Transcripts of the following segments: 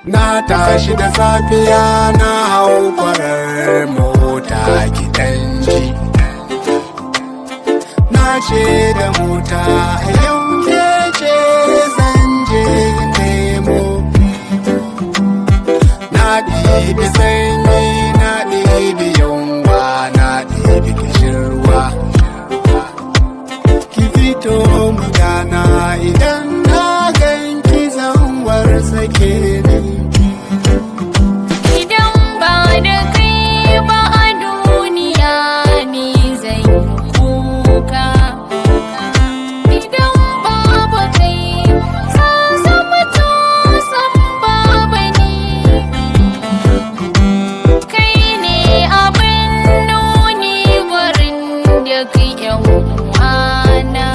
Na tashi da safiya na hau farar mota gidan ji. Na ce da mota yau ke ce zan je nemo. Na ɗibi sanyi, na ɗibi yunwa, na ɗibi kishirwa. Ki fito mu gana idan na ganki zan warsake ni. Idan ba da kai ba a duniya ni zan yi kuka. Idan babu kai san zama san babu ni. Kai ne abin nuni gurin da kai yan uwana.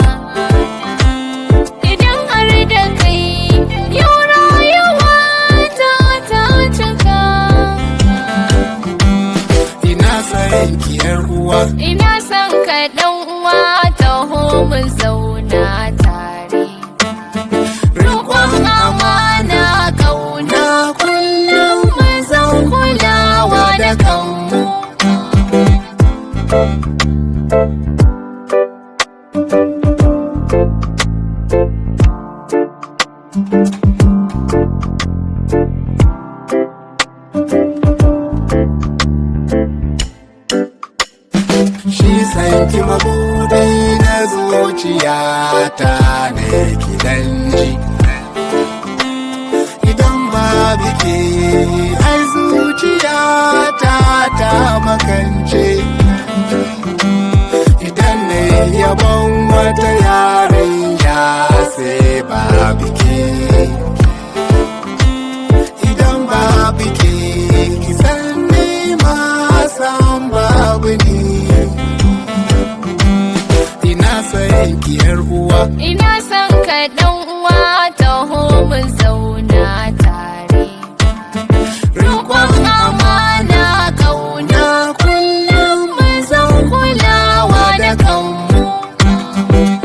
Idan har da kai yau rayuwa ta cika. Ina son ki yar uwa, Ina son ka ɗan uwa taho mu zauna tare. Roƙon amana ƙauna kullum mu zan kulawa da kanmu. shi sanki mabudi na zuciyata ne gidan ji. Idan ba biki ai zuciyata ta makance. Idan na yabon wata yarinya sai ba biki. Idan ba biki ki san ni ma san babu ni. Ina son ki yar uwa, Ina son ka ɗan uwa taho mu zauna tare. Roƙon amana ƙauna kullum mu zan kulawa da kanmu.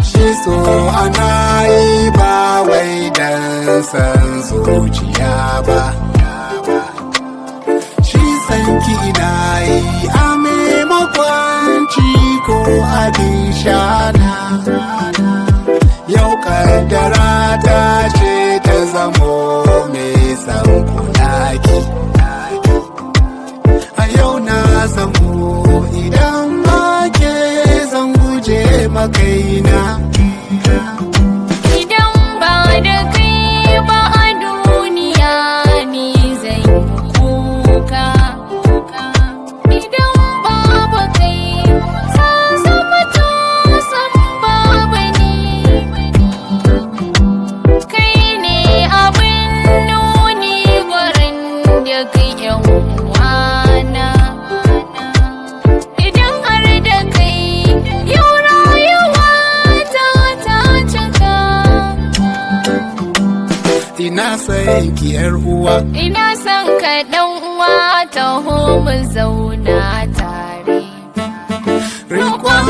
shi so ana yi ba wai dan san zuciya ba. Shi san ki ina yi a maimakon ci ko abin shana. Yau kaddara ta ce ta zamo mai san kulaki. A yau na zamo idan ma ke zan guje makaina. Idan ba da kai ba a duniya ni zan yi kuka. Idan babu kai san zama san babu ni. Kai ne abin nuni gurin da kai yan uwana. Idan har da kai yau rayuwa ta cika. Ina son ki yar uwa, Ina son ka ɗan uwa taho mu zauna tare. riƙon